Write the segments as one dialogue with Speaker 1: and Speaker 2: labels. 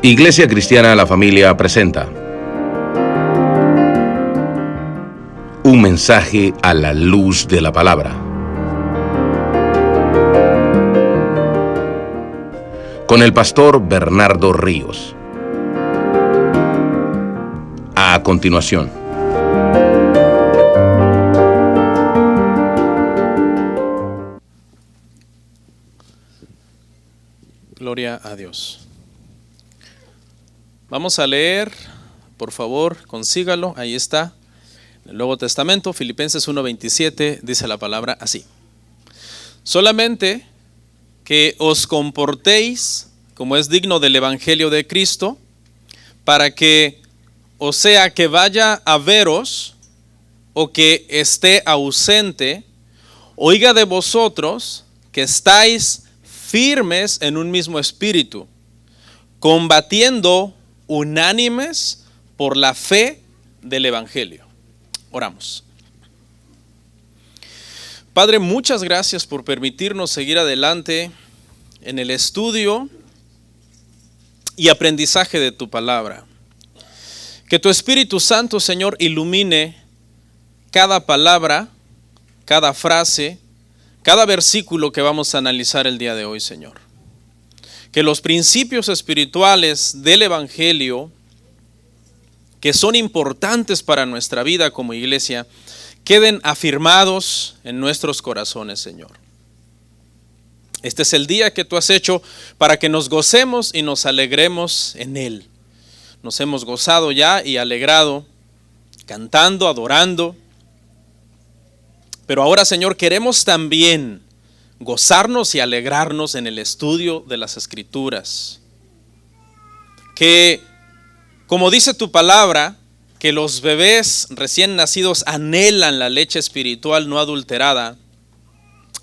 Speaker 1: Iglesia Cristiana La Familia presenta un mensaje a la luz de la palabra, con el pastor Bernardo Ríos. A continuación.
Speaker 2: Gloria a Dios. Vamos a leer, por favor, consígalo, ahí está, en el Nuevo Testamento, Filipenses 1:27, dice la palabra así: solamente que os comportéis como es digno del Evangelio de Cristo, para que, o sea, que vaya a veros o que esté ausente, oiga de vosotros que estáis firmes en un mismo espíritu, combatiendo unánimes por la fe del Evangelio. Oramos. Padre, muchas gracias por permitirnos seguir adelante en el estudio y aprendizaje de tu palabra. Que tu Espíritu Santo, Señor, ilumine cada palabra, cada frase, cada versículo que vamos a analizar el día de hoy, Señor. Que los principios espirituales del Evangelio, que son importantes para nuestra vida como iglesia, queden afirmados en nuestros corazones, Señor. Este es el día que tú has hecho para que nos gocemos y nos alegremos en él. Nos hemos gozado ya y alegrado, cantando, adorando. Pero ahora, Señor, queremos también gozarnos y alegrarnos en el estudio de las Escrituras. Que, como dice tu palabra, que los bebés recién nacidos anhelan la leche espiritual no adulterada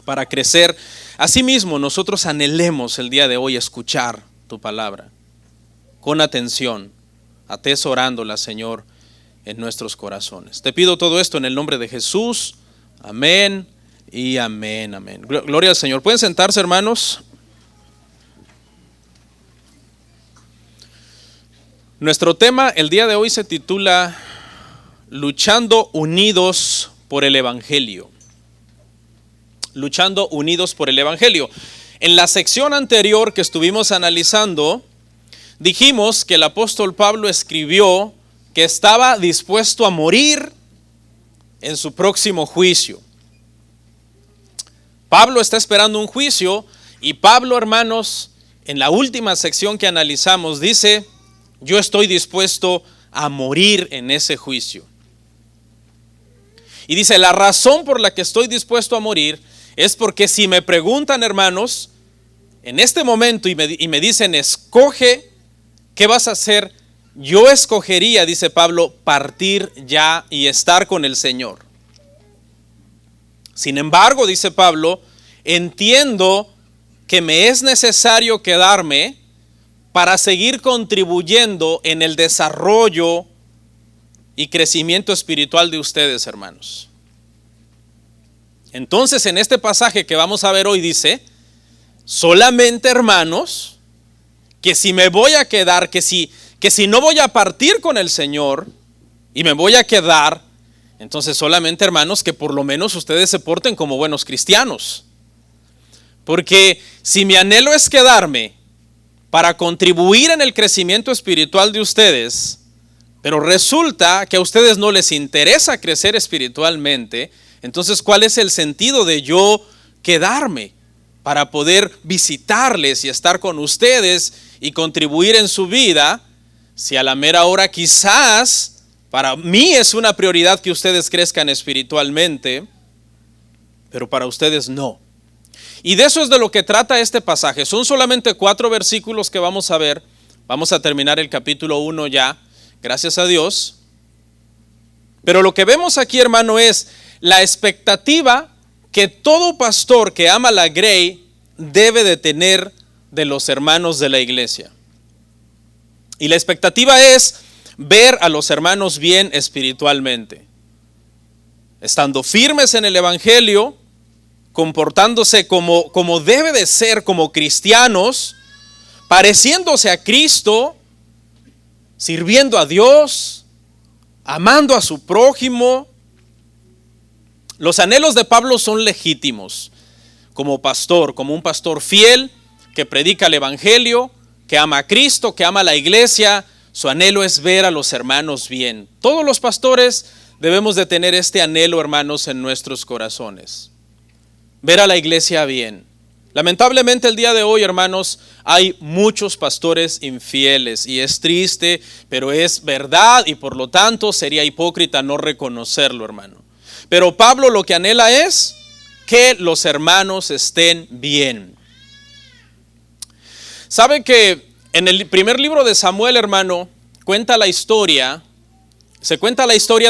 Speaker 2: para crecer. Asimismo, nosotros anhelemos el día de hoy escuchar tu palabra con atención, atesorándola, Señor, en nuestros corazones. Te pido todo esto en el nombre de Jesús. Amén. Y amén, amén. Gloria al Señor. ¿Pueden sentarse, hermanos? Nuestro tema el día de hoy se titula Luchando unidos por el Evangelio. Luchando unidos por el Evangelio. En la sección anterior que estuvimos analizando, dijimos que el apóstol Pablo escribió que estaba dispuesto a morir en su próximo juicio. Pablo está esperando un juicio y Pablo, hermanos, en la última sección que analizamos dice: yo estoy dispuesto a morir en ese juicio. Y dice, la razón por la que estoy dispuesto a morir es porque si me preguntan, hermanos, en este momento y me dicen, escoge, ¿qué vas a hacer? Yo escogería, dice Pablo, partir ya y estar con el Señor. Sin embargo, dice Pablo, entiendo que me es necesario quedarme para seguir contribuyendo en el desarrollo y crecimiento espiritual de ustedes, hermanos. Entonces, en este pasaje que vamos a ver hoy dice, solamente, hermanos, que si me voy a quedar, que si no voy a partir con el Señor y me voy a quedar, entonces solamente, hermanos, que por lo menos ustedes se porten como buenos cristianos. Porque si mi anhelo es quedarme para contribuir en el crecimiento espiritual de ustedes, pero resulta que a ustedes no les interesa crecer espiritualmente, entonces ¿cuál es el sentido de yo quedarme para poder visitarles y estar con ustedes y contribuir en su vida, si a la mera hora quizás para mí es una prioridad que ustedes crezcan espiritualmente, pero para ustedes no? Y de eso es de lo que trata este pasaje. Son solamente 4 versículos que vamos a ver. Vamos a terminar el capítulo 1 ya, gracias a Dios. Pero lo que vemos aquí, hermano, es la expectativa que todo pastor que ama la grey debe de tener de los hermanos de la iglesia. Y la expectativa es ver a los hermanos bien espiritualmente, estando firmes en el Evangelio, comportándose como debe de ser como cristianos, pareciéndose a Cristo sirviendo a Dios, amando a su prójimo. Los anhelos de Pablo son legítimos como pastor, como un pastor fiel que predica el evangelio, que ama a Cristo, que ama a la iglesia. Su anhelo es ver a los hermanos bien. Todos los pastores debemos de tener este anhelo, hermanos, en nuestros corazones. Ver a la iglesia bien. Lamentablemente el día de hoy, hermanos, hay muchos pastores infieles y es triste, pero es verdad y por lo tanto sería hipócrita no reconocerlo, hermano. Pero Pablo lo que anhela es que los hermanos estén bien. ¿Sabe que en el primer libro de Samuel, hermano, se cuenta la historia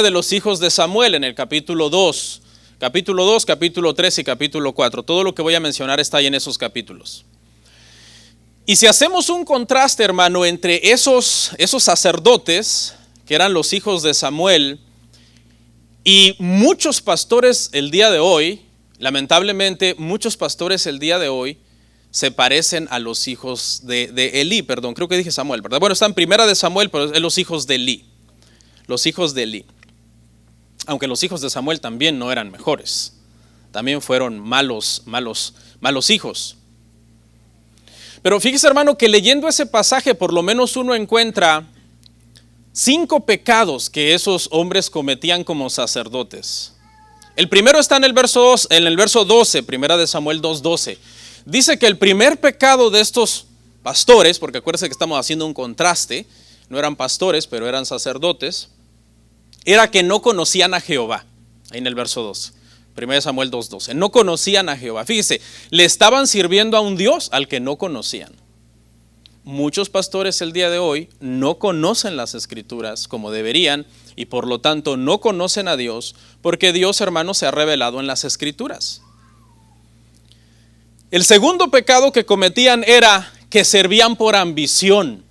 Speaker 2: de los hijos de Samuel en el capítulo 2, capítulo 3 y capítulo 4. Todo lo que voy a mencionar está ahí en esos capítulos. Y si hacemos un contraste, hermano, entre esos sacerdotes, que eran los hijos de Samuel, y muchos pastores el día de hoy, lamentablemente, muchos pastores el día de hoy se parecen a los hijos de Elí, perdón, creo que dije Samuel, ¿verdad? Bueno, está en primera de Samuel, pero es los hijos de Elí. Los hijos de Elí. Aunque los hijos de Samuel también no eran mejores. También fueron malos hijos. Pero fíjese, hermano, que leyendo ese pasaje, por lo menos uno encuentra 5 pecados que esos hombres cometían como sacerdotes. El primero está en el verso 12, primera de Samuel 2:12. Dice que el primer pecado de estos pastores, porque acuérdense que estamos haciendo un contraste, no eran pastores, pero eran sacerdotes, era que no conocían a Jehová. Ahí en el verso 2, 1 Samuel 2:12. No conocían a Jehová. Fíjese, le estaban sirviendo a un Dios al que no conocían. Muchos pastores el día de hoy no conocen las escrituras como deberían y por lo tanto no conocen a Dios, porque Dios, hermano, se ha revelado en las escrituras. El segundo pecado que cometían era que servían por ambición.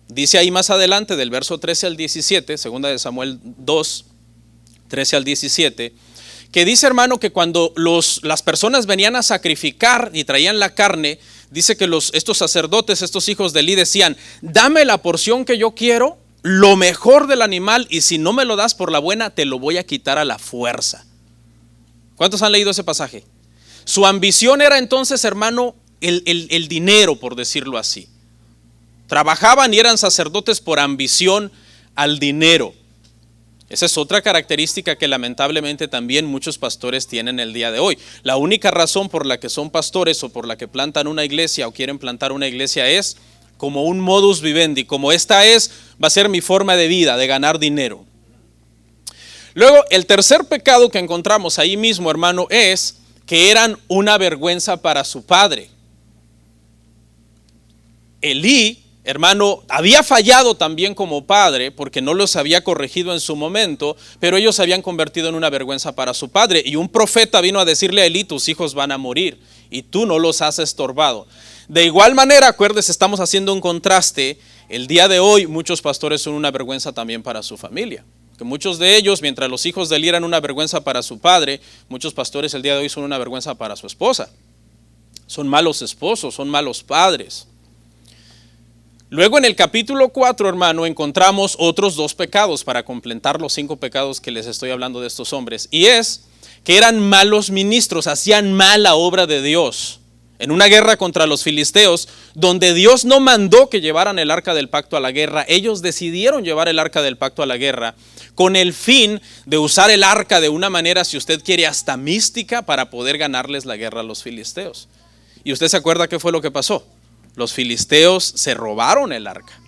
Speaker 2: Dice ahí más adelante del verso 13 al 17, segunda de Samuel 2, 13 al 17, que dice, hermano, que cuando las personas venían a sacrificar y traían la carne, dice que estos sacerdotes, estos hijos de Elí decían, dame la porción que yo quiero, lo mejor del animal, y si no me lo das por la buena, te lo voy a quitar a la fuerza. ¿Cuántos han leído ese pasaje? Su ambición era entonces, hermano, el dinero, por decirlo así. Trabajaban y eran sacerdotes por ambición al dinero. Esa es otra característica que lamentablemente también muchos pastores tienen el día de hoy. La única razón por la que son pastores o por la que plantan una iglesia o quieren plantar una iglesia es como un modus vivendi, como esta va a ser mi forma de vida, de ganar dinero. Luego, el tercer pecado que encontramos ahí mismo, hermano, es que eran una vergüenza para su padre. Elí, hermano, había fallado también como padre porque no los había corregido en su momento, pero ellos se habían convertido en una vergüenza para su padre. Y un profeta vino a decirle a Elí, tus hijos van a morir y tú no los has estorbado. De igual manera, acuérdese, estamos haciendo un contraste. El día de hoy muchos pastores son una vergüenza también para su familia. Que muchos de ellos, mientras los hijos de Elí eran una vergüenza para su padre, muchos pastores el día de hoy son una vergüenza para su esposa. Son malos esposos, son malos padres. Luego en el capítulo 4, hermano, encontramos otros 2 pecados para completar los 5 pecados que les estoy hablando de estos hombres. Y es que eran malos ministros, hacían mal la obra de Dios. En una guerra contra los filisteos, donde Dios no mandó que llevaran el arca del pacto a la guerra, ellos decidieron llevar el arca del pacto a la guerra con el fin de usar el arca de una manera, si usted quiere, hasta mística para poder ganarles la guerra a los filisteos. ¿Y usted se acuerda qué fue lo que pasó? Los filisteos se robaron el arca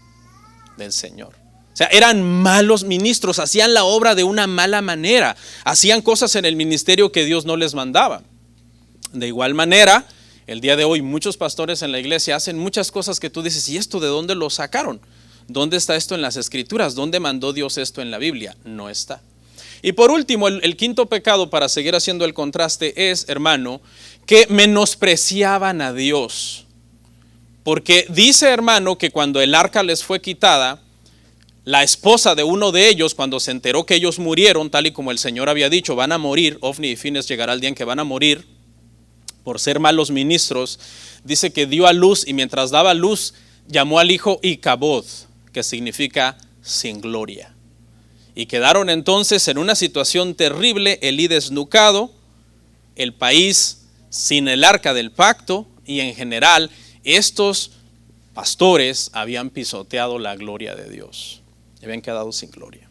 Speaker 2: del Señor. O sea, eran malos ministros, hacían la obra de una mala manera, hacían cosas en el ministerio que Dios no les mandaba. De igual manera, el día de hoy muchos pastores en la iglesia hacen muchas cosas que tú dices, ¿y esto de dónde lo sacaron? ¿Dónde está esto en las escrituras? ¿Dónde mandó Dios esto en la Biblia? No está. Y por último, el quinto pecado, para seguir haciendo el contraste, es, hermano, que menospreciaban a Dios. Porque dice, hermano, que cuando el arca les fue quitada, la esposa de uno de ellos, cuando se enteró que ellos murieron, tal y como el Señor había dicho, van a morir, Ofni y Fines llegará el día en que van a morir, por ser malos ministros, dice que dio a luz y mientras daba luz, llamó al hijo Icabod, que significa sin gloria. Y quedaron entonces en una situación terrible, Elí desnucado, el país sin el arca del pacto, y en general estos pastores habían pisoteado la gloria de Dios. Habían quedado sin gloria.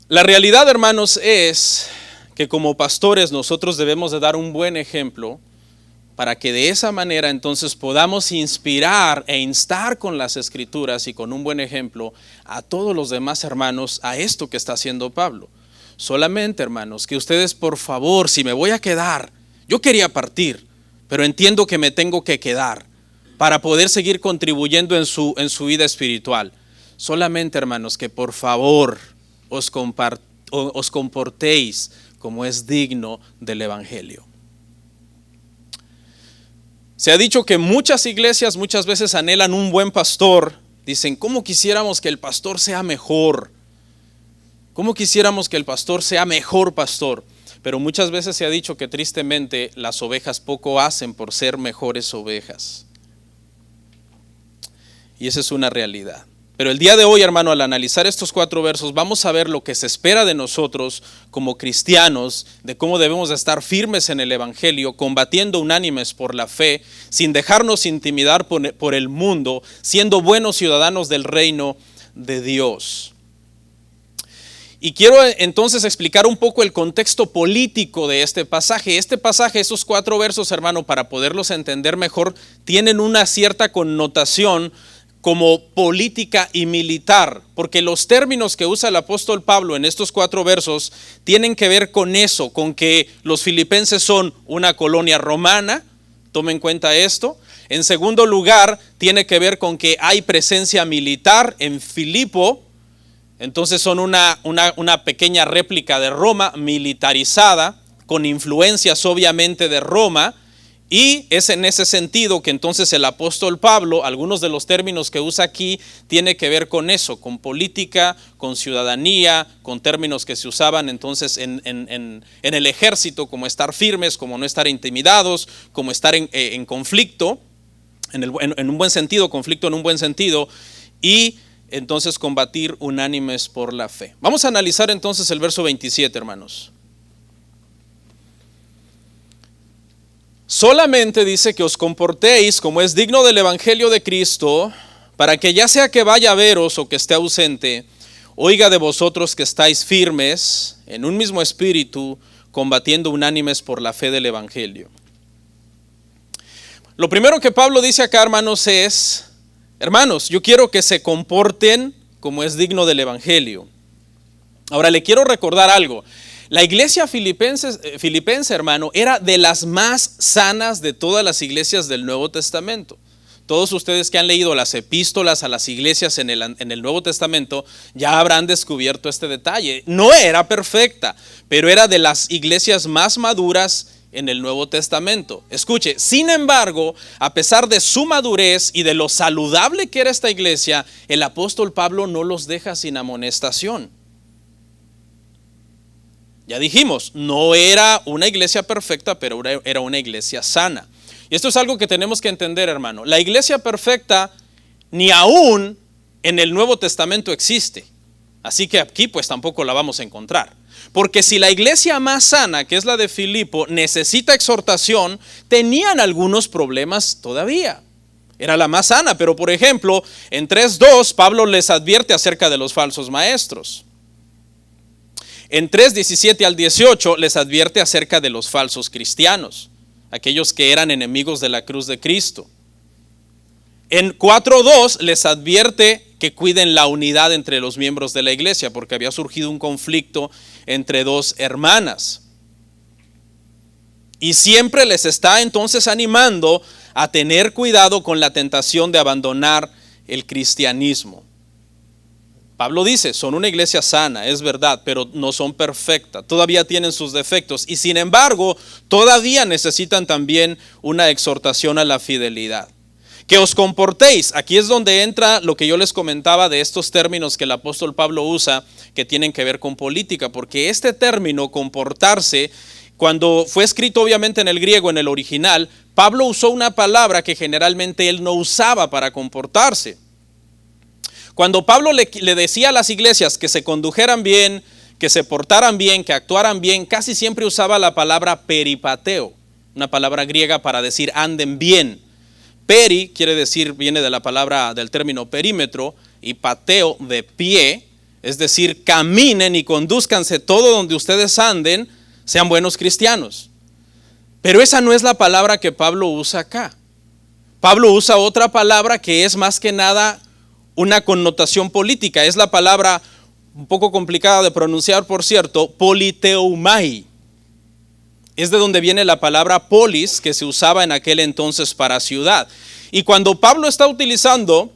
Speaker 2: La realidad, hermanos, es que como pastores nosotros debemos de dar un buen ejemplo para que de esa manera entonces podamos inspirar e instar con las Escrituras y con un buen ejemplo a todos los demás hermanos a esto que está haciendo Pablo. Solamente, hermanos, que ustedes por favor, si me voy a quedar, yo quería partir, pero entiendo que me tengo que quedar para poder seguir contribuyendo en su vida espiritual. Solamente, hermanos, que por favor os comportéis como es digno del Evangelio. Se ha dicho que muchas iglesias muchas veces anhelan un buen pastor. Dicen, ¿cómo quisiéramos que el pastor sea mejor? ¿Cómo quisiéramos que el pastor sea mejor pastor? Pero muchas veces se ha dicho que tristemente las ovejas poco hacen por ser mejores ovejas. Y esa es una realidad. Pero el día de hoy, hermano, al analizar estos 4 versos, vamos a ver lo que se espera de nosotros como cristianos, de cómo debemos de estar firmes en el Evangelio, combatiendo unánimes por la fe, sin dejarnos intimidar por el mundo, siendo buenos ciudadanos del reino de Dios. Y quiero entonces explicar un poco el contexto político de este pasaje. Este pasaje, esos 4 versos, hermano, para poderlos entender mejor, tienen una cierta connotación como política y militar, porque los términos que usa el apóstol Pablo en estos 4 versos tienen que ver con eso, con que los filipenses son una colonia romana, tomen en cuenta esto. En segundo lugar, tiene que ver con que hay presencia militar en Filipo, entonces son una pequeña réplica de Roma, militarizada, con influencias obviamente de Roma. Y es en ese sentido que entonces el apóstol Pablo, algunos de los términos que usa aquí, tiene que ver con eso, con política, con ciudadanía, con términos que se usaban entonces en el ejército, como estar firmes, como no estar intimidados, como estar en conflicto, en un buen sentido, conflicto en un buen sentido, y entonces combatir unánimes por la fe. Vamos a analizar entonces el verso 27, hermanos. Solamente dice que os comportéis como es digno del Evangelio de Cristo, para que ya sea que vaya a veros o que esté ausente, oiga de vosotros que estáis firmes en un mismo espíritu, combatiendo unánimes por la fe del Evangelio. Lo primero que Pablo dice acá, hermanos, es, hermanos, yo quiero que se comporten como es digno del Evangelio. Ahora le quiero recordar algo. La iglesia filipense, hermano, era de las más sanas de todas las iglesias del Nuevo Testamento. Todos ustedes que han leído las epístolas a las iglesias en el Nuevo Testamento ya habrán descubierto este detalle. No era perfecta, pero era de las iglesias más maduras en el Nuevo Testamento. Escuche, sin embargo, a pesar de su madurez y de lo saludable que era esta iglesia, el apóstol Pablo no los deja sin amonestación. Ya dijimos, no era una iglesia perfecta, pero era una iglesia sana. Y esto es algo que tenemos que entender, hermano. La iglesia perfecta ni aún en el Nuevo Testamento existe. Así que aquí pues tampoco la vamos a encontrar. Porque si la iglesia más sana, que es la de Filipo, necesita exhortación, tenían algunos problemas todavía. Era la más sana, pero por ejemplo, en 3:2 Pablo les advierte acerca de los falsos maestros. En 3:17 al 18 les advierte acerca de los falsos cristianos, aquellos que eran enemigos de la cruz de Cristo. En 4:2 les advierte que cuiden la unidad entre los miembros de la iglesia, porque había surgido un conflicto entre 2 hermanas. Y siempre les está entonces animando a tener cuidado con la tentación de abandonar el cristianismo. Pablo dice, son una iglesia sana, es verdad, pero no son perfectas, todavía tienen sus defectos y sin embargo todavía necesitan también una exhortación a la fidelidad. Que os comportéis, aquí es donde entra lo que yo les comentaba de estos términos que el apóstol Pablo usa que tienen que ver con política, porque este término comportarse, cuando fue escrito obviamente en el griego, en el original, Pablo usó una palabra que generalmente él no usaba para comportarse. Cuando Pablo le decía a las iglesias que se condujeran bien, que se portaran bien, que actuaran bien, casi siempre usaba la palabra peripateo, una palabra griega para decir anden bien. Peri quiere decir, viene de la palabra, del término perímetro, y pateo de pie, es decir, caminen y conduzcanse todo donde ustedes anden, sean buenos cristianos. Pero esa no es la palabra que Pablo usa acá. Pablo usa otra palabra que es más que nada una connotación política. Es la palabra, un poco complicada de pronunciar, por cierto, politeumai. Es de donde viene la palabra polis, que se usaba en aquel entonces para ciudad. Y cuando Pablo está utilizando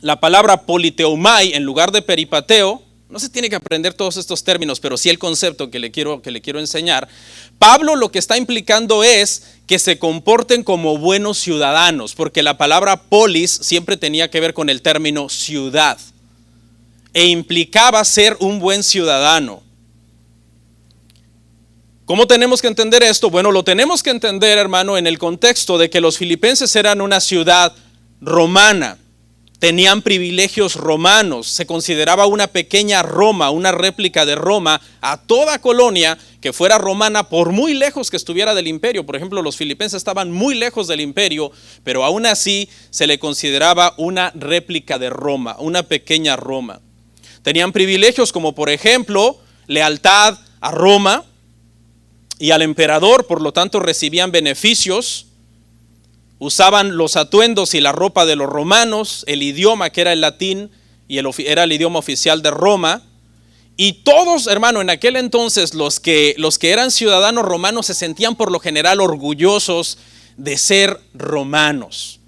Speaker 2: la palabra politeumai en lugar de peripateo, no se tiene que aprender todos estos términos, pero sí el concepto que le quiero enseñar. Pablo lo que está implicando es que se comporten como buenos ciudadanos, porque la palabra polis siempre tenía que ver con el término ciudad e implicaba ser un buen ciudadano. ¿Cómo tenemos que entender esto? Bueno, lo tenemos que entender, hermano, en el contexto de que los filipenses eran una ciudad romana. Tenían privilegios romanos, se consideraba una pequeña Roma, una réplica de Roma a toda colonia que fuera romana, por muy lejos que estuviera del imperio. Por ejemplo, los filipenses estaban muy lejos del imperio, pero aún así se le consideraba una réplica de Roma, una pequeña Roma. Tenían privilegios como, por ejemplo, lealtad a Roma y al emperador, por lo tanto recibían beneficios. Usaban los atuendos y la ropa de los romanos, el idioma que era el latín y era el idioma oficial de Roma. Y todos, hermano, en aquel entonces los que eran ciudadanos romanos se sentían por lo general orgullosos de ser romanos,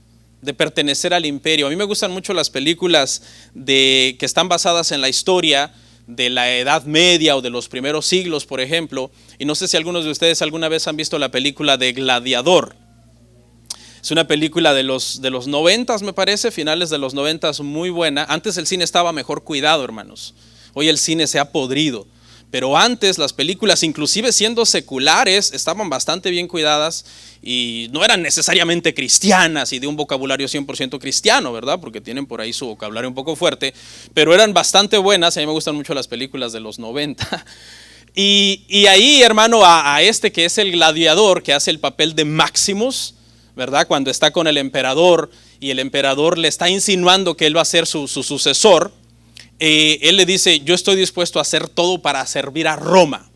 Speaker 2: de pertenecer al imperio. A mí me gustan mucho las películas que están basadas en la historia de la Edad Media o de los primeros siglos, por ejemplo. Y no sé si algunos de ustedes alguna vez han visto la película de Gladiador. Es una película de los 90, me parece, finales de los 90, muy buena. Antes el cine estaba mejor cuidado, hermanos. Hoy el cine se ha podrido. Pero antes las películas, inclusive siendo seculares, estaban bastante bien cuidadas y no eran necesariamente cristianas y de un vocabulario 100% cristiano, ¿verdad? Porque tienen por ahí su vocabulario un poco fuerte, pero eran bastante buenas. A mí me gustan mucho las películas de los 90. Y ahí, hermano, a este que es el gladiador, que hace el papel de Maximus, ¿verdad? Cuando está con el emperador y el emperador le está insinuando que él va a ser su sucesor, él le dice: yo estoy dispuesto a hacer todo para servir a Roma,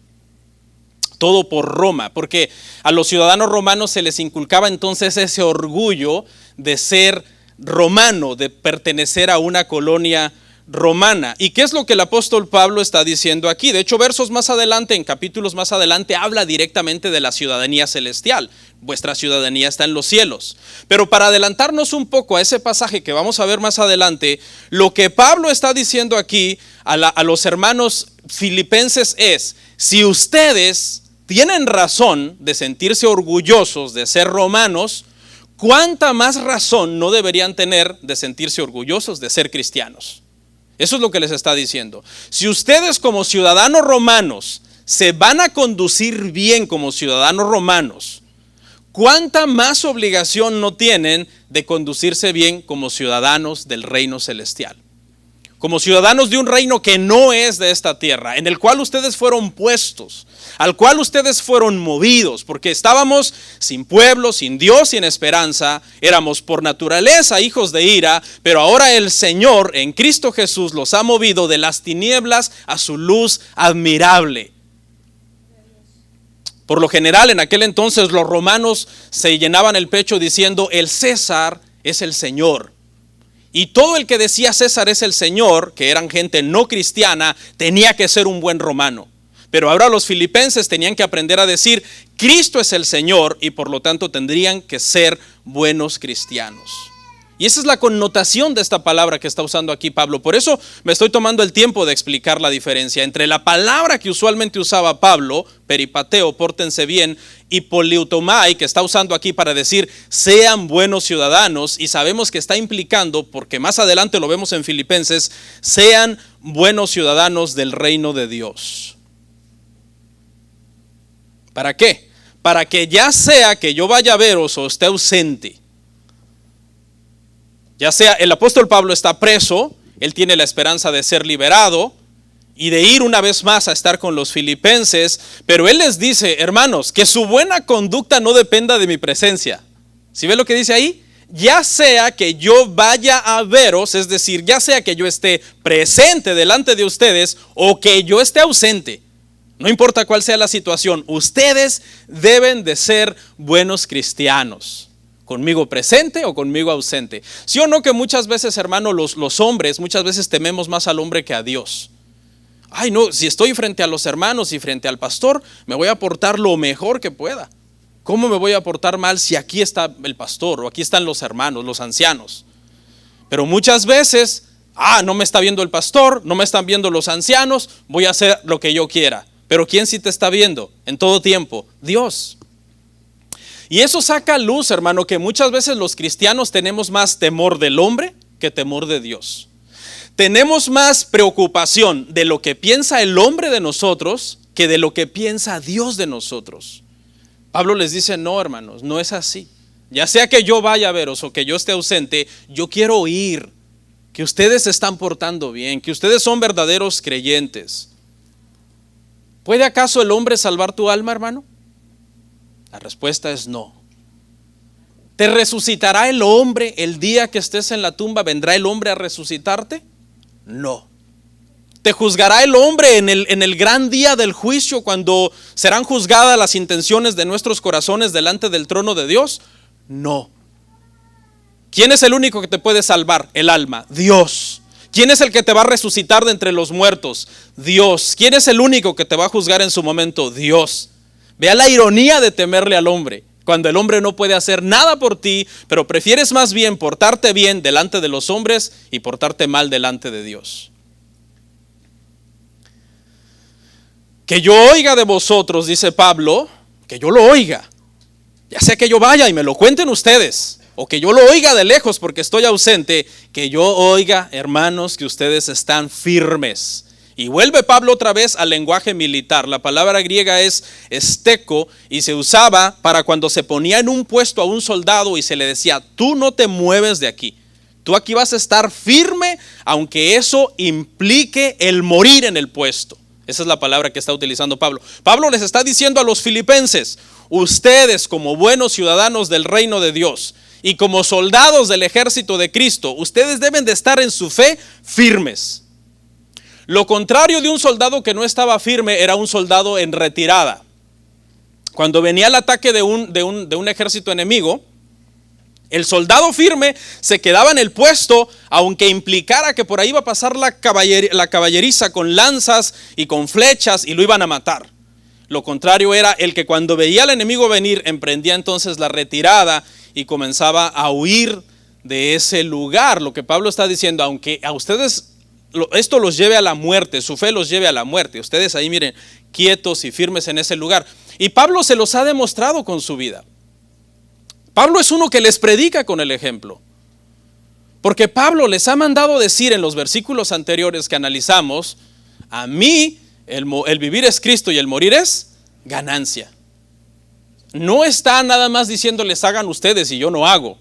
Speaker 2: todo por Roma, porque a los ciudadanos romanos se les inculcaba entonces ese orgullo de ser romano, de pertenecer a una colonia romana. ¿Y qué es lo que el apóstol Pablo está diciendo aquí? De hecho, versos más adelante, en capítulos más adelante, habla directamente de la ciudadanía celestial. Vuestra ciudadanía está en los cielos. Pero para adelantarnos un poco a ese pasaje que vamos a ver más adelante, lo que Pablo está diciendo aquí a los hermanos filipenses es: si ustedes tienen razón de sentirse orgullosos de ser romanos, ¿cuánta más razón no deberían tener de sentirse orgullosos de ser cristianos? Eso es lo que les está diciendo. Si ustedes como ciudadanos romanos se van a conducir bien como ciudadanos romanos, ¿cuánta más obligación no tienen de conducirse bien como ciudadanos del reino celestial? Como ciudadanos de un reino que no es de esta tierra, en el cual ustedes fueron puestos, al cual ustedes fueron movidos, porque estábamos sin pueblo, sin Dios, sin esperanza, éramos por naturaleza hijos de ira, pero ahora el Señor en Cristo Jesús los ha movido de las tinieblas a su luz admirable. Por lo general, en aquel entonces los romanos se llenaban el pecho diciendo: el César es el Señor. Y todo el que decía César es el Señor, que eran gente no cristiana, tenía que ser un buen romano. Pero ahora los filipenses tenían que aprender a decir: Cristo es el Señor, y por lo tanto tendrían que ser buenos cristianos. Y esa es la connotación de esta palabra que está usando aquí Pablo. Por eso me estoy tomando el tiempo de explicar la diferencia entre la palabra que usualmente usaba Pablo, peripateo, pórtense bien, y poliutomai, que está usando aquí para decir sean buenos ciudadanos, y sabemos que está implicando, porque más adelante lo vemos en Filipenses, sean buenos ciudadanos del reino de Dios. ¿Para qué? Para que ya sea que yo vaya a veros o esté ausente, ya sea el apóstol Pablo está preso él tiene la esperanza de ser liberado y de ir una vez más a estar con los filipenses, pero él les dice, hermanos, que su buena conducta no dependa de mi presencia. ¿Sí ve lo que dice ahí? Ya sea que yo vaya a veros, es decir, ya sea que yo esté presente delante de ustedes o que yo esté ausente, no importa cuál sea la situación, ustedes deben de ser buenos cristianos, conmigo presente o conmigo ausente. ¿Sí o no que muchas veces, hermano, los hombres, muchas veces tememos más al hombre que a Dios? Ay, no, si estoy frente a los hermanos y frente al pastor, me voy a portar lo mejor que pueda. ¿Cómo me voy a portar mal si aquí está el pastor o aquí están los hermanos, los ancianos? Pero muchas veces, no me está viendo el pastor, no me están viendo los ancianos, voy a hacer lo que yo quiera. Pero ¿quién sí te está viendo en todo tiempo? Dios. Y eso saca a luz, hermano, que muchas veces los cristianos tenemos más temor del hombre que temor de Dios. Tenemos más preocupación de lo que piensa el hombre de nosotros que de lo que piensa Dios de nosotros. Pablo les dice, no, hermanos, no es así. Ya sea que yo vaya a veros o que yo esté ausente, yo quiero oír que ustedes se están portando bien, que ustedes son verdaderos creyentes. ¿Puede acaso el hombre salvar tu alma, hermano? La respuesta es no. ¿Te resucitará el hombre el día que estés en la tumba? ¿Vendrá el hombre a resucitarte? No. ¿Te juzgará el hombre en el gran día del juicio, cuando serán juzgadas las intenciones de nuestros corazones delante del trono de Dios? No. ¿Quién es el único que te puede salvar el alma? Dios. ¿Quién es el que te va a resucitar de entre los muertos? Dios. ¿Quién es el único que te va a juzgar en su momento? Dios. Vea la ironía de temerle al hombre, cuando el hombre no puede hacer nada por ti, pero prefieres más bien portarte bien delante de los hombres y portarte mal delante de Dios. Que yo oiga de vosotros, dice Pablo, que yo lo oiga. Ya sea que yo vaya y me lo cuenten ustedes, o que yo lo oiga de lejos porque estoy ausente, que yo oiga, hermanos, que ustedes están firmes. Y vuelve Pablo otra vez al lenguaje militar. La palabra griega es esteco y se usaba para cuando se ponía en un puesto a un soldado y se le decía, tú no te mueves de aquí. Tú aquí vas a estar firme, aunque eso implique el morir en el puesto. Esa es la palabra que está utilizando Pablo. Pablo les está diciendo a los filipenses, ustedes como buenos ciudadanos del reino de Dios y como soldados del ejército de Cristo, ustedes deben de estar en su fe firmes. Lo contrario de un soldado que no estaba firme era un soldado en retirada. Cuando venía el ataque de un ejército enemigo, el soldado firme se quedaba en el puesto, aunque implicara que por ahí iba a pasar la caballeriza con lanzas y con flechas y lo iban a matar. Lo contrario era el que cuando veía al enemigo venir, emprendía entonces la retirada y comenzaba a huir de ese lugar. Lo que Pablo está diciendo, aunque a ustedes esto los lleve a la muerte, su fe los lleve a la muerte, ustedes ahí miren, quietos y firmes en ese lugar. Y Pablo se los ha demostrado con su vida. Pablo es uno que les predica con el ejemplo, porque Pablo les ha mandado decir en los versículos anteriores que analizamos, a mí el vivir es Cristo y el morir es ganancia. No está nada más diciéndoles hagan ustedes y yo no hago.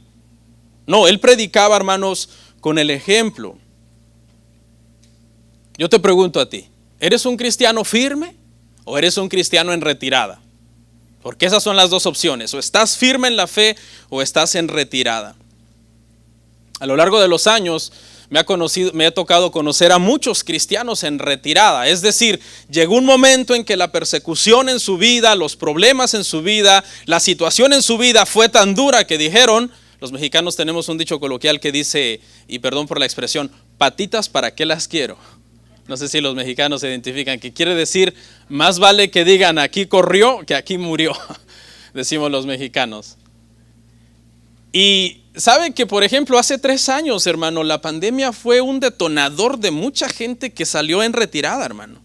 Speaker 2: No, él predicaba, hermanos, con el ejemplo. Yo te pregunto a ti, ¿eres un cristiano firme o eres un cristiano en retirada? Porque esas son las dos opciones, o estás firme en la fe o estás en retirada. A lo largo de los años me ha tocado conocer a muchos cristianos en retirada. Es decir, llegó un momento en que la persecución en su vida, los problemas en su vida, la situación en su vida fue tan dura que dijeron, los mexicanos tenemos un dicho coloquial que dice, y perdón por la expresión, patitas para qué las quiero. No sé si los mexicanos se identifican, que quiere decir, más vale que digan aquí corrió que aquí murió, decimos los mexicanos. Y saben que, por ejemplo, hace 3 años, hermano, la pandemia fue un detonador de mucha gente que salió en retirada, hermano.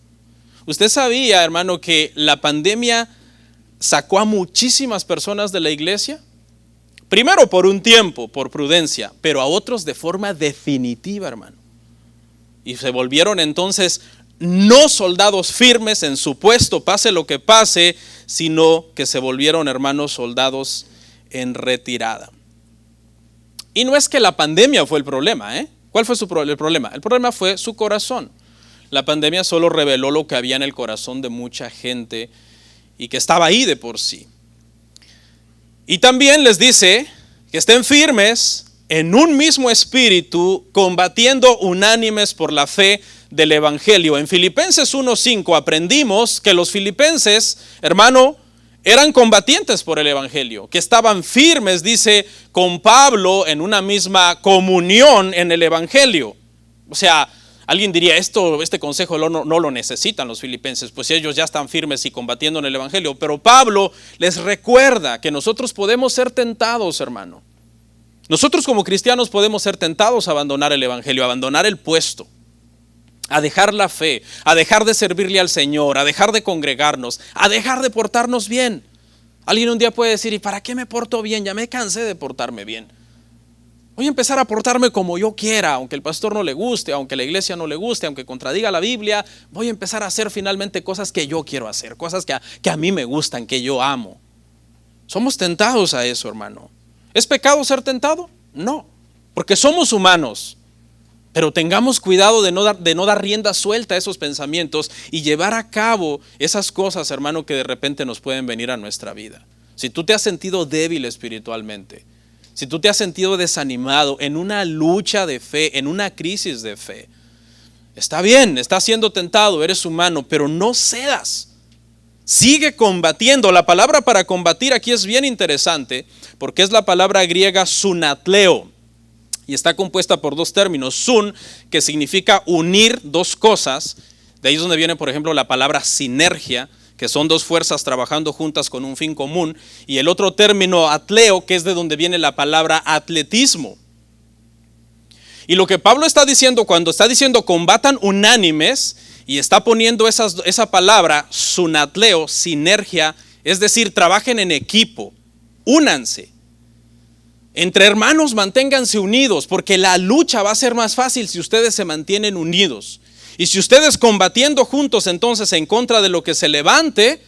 Speaker 2: Usted sabía, hermano, que la pandemia sacó a muchísimas personas de la iglesia. Primero por un tiempo, por prudencia, pero a otros de forma definitiva, hermano. Y se volvieron entonces no soldados firmes en su puesto, pase lo que pase, sino que se volvieron, hermanos, soldados en retirada. Y no es que la pandemia fue el problema, ¿Cuál fue el problema? El problema fue su corazón. La pandemia solo reveló lo que había en el corazón de mucha gente y que estaba ahí de por sí. Y también les dice que estén firmes en un mismo espíritu, combatiendo unánimes por la fe del evangelio. En Filipenses 1:5 aprendimos que los filipenses, hermano, eran combatientes por el evangelio, que estaban firmes, dice, con Pablo en una misma comunión en el evangelio. O sea, alguien diría, este consejo no lo necesitan los filipenses, pues ellos ya están firmes y combatiendo en el evangelio. Pero Pablo les recuerda que nosotros podemos ser tentados, hermano. Nosotros como cristianos podemos ser tentados a abandonar el evangelio, a abandonar el puesto, a dejar la fe, a dejar de servirle al Señor, a dejar de congregarnos, a dejar de portarnos bien. Alguien un día puede decir, ¿y para qué me porto bien? Ya me cansé de portarme bien. Voy a empezar a portarme como yo quiera, aunque el pastor no le guste, aunque la iglesia no le guste, aunque contradiga la Biblia. Voy a empezar a hacer finalmente cosas que yo quiero hacer, cosas que a mí me gustan, que yo amo. Somos tentados a eso, hermano. ¿Es pecado ser tentado? No, porque somos humanos. Pero tengamos cuidado de no dar rienda suelta a esos pensamientos y llevar a cabo esas cosas, hermano, que de repente nos pueden venir a nuestra vida. Si tú te has sentido débil espiritualmente, si tú te has sentido desanimado en una lucha de fe, en una crisis de fe, está bien, estás siendo tentado, eres humano, pero no cedas. Sigue combatiendo. La palabra para combatir aquí es bien interesante porque es la palabra griega sunatleo. Y está compuesta por dos términos, sun, que significa unir dos cosas, de ahí es donde viene por ejemplo la palabra sinergia, que son dos fuerzas trabajando juntas con un fin común, y el otro término atleo, que es de donde viene la palabra atletismo. Y lo que Pablo está diciendo cuando está diciendo combatan unánimes, y está poniendo esa palabra sunatleo, sinergia, es decir, trabajen en equipo, únanse. Entre hermanos manténganse unidos, porque la lucha va a ser más fácil si ustedes se mantienen unidos. Y si ustedes combatiendo juntos entonces en contra de lo que se levante,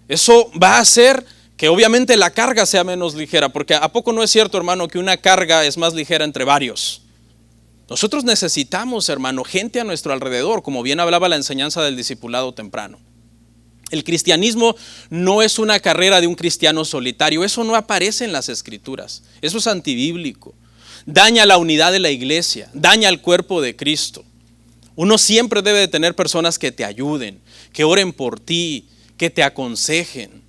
Speaker 2: eso va a hacer que obviamente la carga sea menos ligera, porque ¿a poco no es cierto, hermano, que una carga es más ligera entre varios? Nosotros necesitamos, hermano, gente a nuestro alrededor, como bien hablaba la enseñanza del discipulado temprano. El cristianismo no es una carrera de un cristiano solitario, eso no aparece en las escrituras, eso es antibíblico. Daña la unidad de la iglesia, daña el cuerpo de Cristo. Uno siempre debe de tener personas que te ayuden, que oren por ti, que te aconsejen.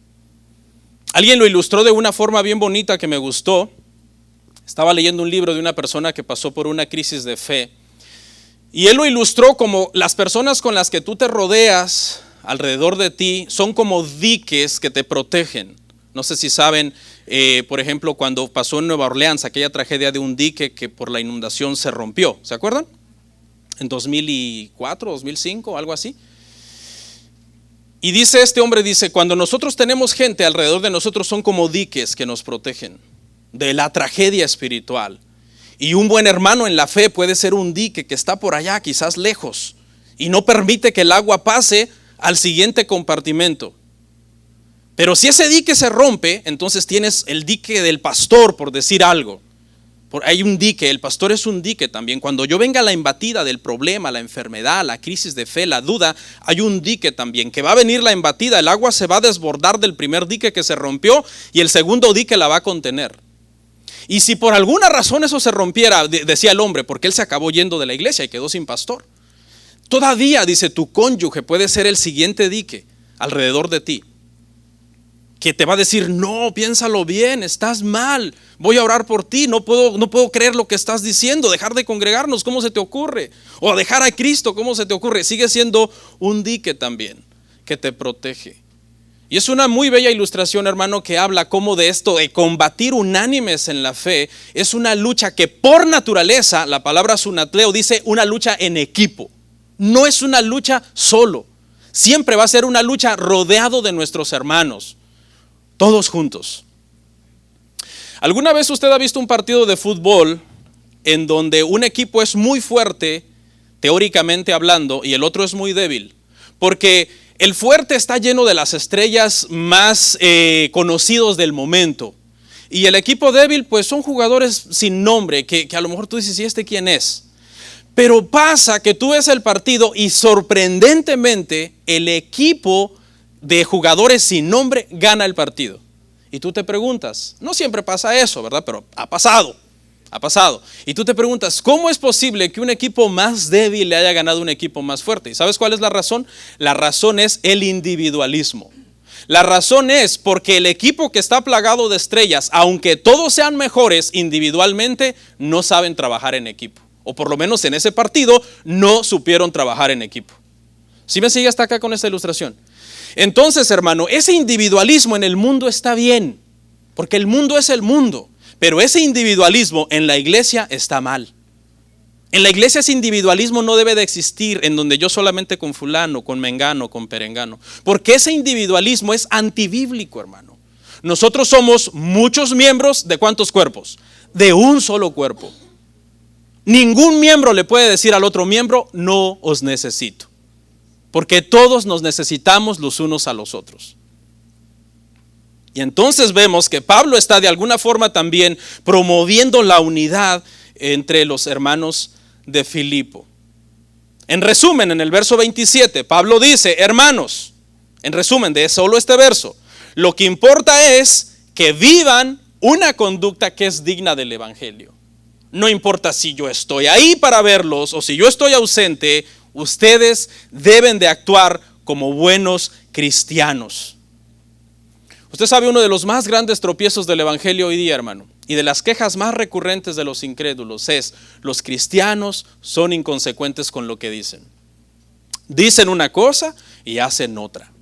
Speaker 2: Alguien lo ilustró de una forma bien bonita que me gustó. Estaba leyendo un libro de una persona que pasó por una crisis de fe y él lo ilustró como las personas con las que tú te rodeas alrededor de ti son como diques que te protegen. No sé si saben, por ejemplo, cuando pasó en Nueva Orleans aquella tragedia de un dique que por la inundación se rompió, ¿se acuerdan? En 2004, 2005, algo así. Y dice este hombre, cuando nosotros tenemos gente alrededor de nosotros son como diques que nos protegen de la tragedia espiritual. Y un buen hermano en la fe puede ser un dique que está por allá, quizás lejos, y no permite que el agua pase al siguiente compartimento. Pero si ese dique se rompe, entonces tienes el dique del pastor, por decir algo. Hay un dique, el pastor es un dique también. Cuando yo venga la embatida del problema, la enfermedad, la crisis de fe, la duda, hay un dique también, que va a venir la embatida, el agua se va a desbordar del primer dique que se rompió y el segundo dique la va a contener. Y si por alguna razón eso se rompiera, decía el hombre, porque él se acabó yendo de la iglesia y quedó sin pastor. Todavía, dice, tu cónyuge puede ser el siguiente dique alrededor de ti, que te va a decir, no, piénsalo bien, estás mal, voy a orar por ti, no puedo creer lo que estás diciendo, dejar de congregarnos, ¿cómo se te ocurre? O dejar a Cristo, ¿cómo se te ocurre? Sigue siendo un dique también que te protege. Y es una muy bella ilustración, hermano, que habla como de esto, de combatir unánimes en la fe, es una lucha que por naturaleza, la palabra sunatleo dice una lucha en equipo, no es una lucha solo, siempre va a ser una lucha rodeado de nuestros hermanos, todos juntos. ¿Alguna vez usted ha visto un partido de fútbol en donde un equipo es muy fuerte, teóricamente hablando, y el otro es muy débil? Porque el fuerte está lleno de las estrellas más conocidos del momento. Y el equipo débil, pues son jugadores sin nombre, que a lo mejor tú dices, ¿y este quién es? Pero pasa que tú ves el partido y sorprendentemente el equipo de jugadores sin nombre gana el partido. Y tú te preguntas, no siempre pasa eso, ¿verdad? Pero ha pasado. Y tú te preguntas, ¿cómo es posible que un equipo más débil le haya ganado a un equipo más fuerte? ¿Y sabes cuál es la razón? La razón es el individualismo. La razón es porque el equipo que está plagado de estrellas, aunque todos sean mejores individualmente, no saben trabajar en equipo. O por lo menos en ese partido no supieron trabajar en equipo. ¿Sí me sigue hasta acá con esta ilustración? Entonces, hermano, ese individualismo en el mundo está bien, porque el mundo es el mundo. Pero ese individualismo en la iglesia está mal. En la iglesia ese individualismo no debe de existir en donde yo solamente con fulano, con mengano, con perengano. Porque ese individualismo es antibíblico, hermano. Nosotros somos muchos miembros de ¿cuántos cuerpos? De un solo cuerpo. Ningún miembro le puede decir al otro miembro, no os necesito. Porque todos nos necesitamos los unos a los otros. Y entonces vemos que Pablo está de alguna forma también promoviendo la unidad entre los hermanos de Filipo. En resumen, en el verso 27, Pablo dice, hermanos, en resumen de solo este verso, lo que importa es que vivan una conducta que es digna del evangelio. No importa si yo estoy ahí para verlos o si yo estoy ausente, ustedes deben de actuar como buenos cristianos. Usted sabe, uno de los más grandes tropiezos del evangelio hoy día, hermano, y de las quejas más recurrentes de los incrédulos es: los cristianos son inconsecuentes con lo que dicen. Dicen una cosa y hacen otra.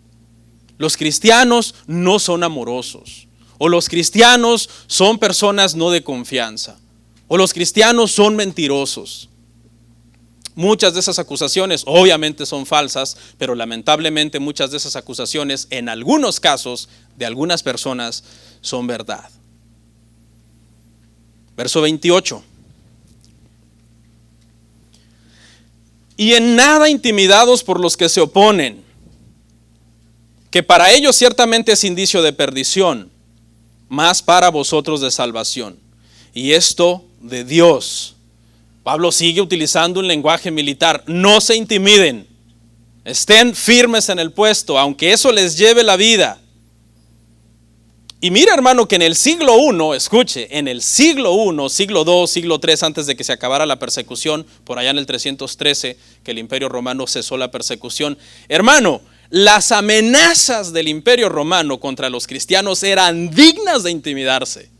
Speaker 2: Los cristianos no son amorosos, o los cristianos son personas no de confianza, o los cristianos son mentirosos. Muchas de esas acusaciones obviamente son falsas, pero lamentablemente muchas de esas acusaciones en algunos casos de algunas personas son verdad. Verso 28. Y en nada intimidados por los que se oponen, que para ellos ciertamente es indicio de perdición, mas para vosotros de salvación. Y esto de Dios. Pablo sigue utilizando un lenguaje militar. No se intimiden. Estén firmes en el puesto, aunque eso les lleve la vida. Y mira, hermano, que en el siglo I, escuche, en el siglo I, siglo II, siglo III, antes de que se acabara la persecución, por allá en el 313, que el Imperio Romano cesó la persecución. Hermano, las amenazas del Imperio Romano contra los cristianos eran dignas de intimidarse.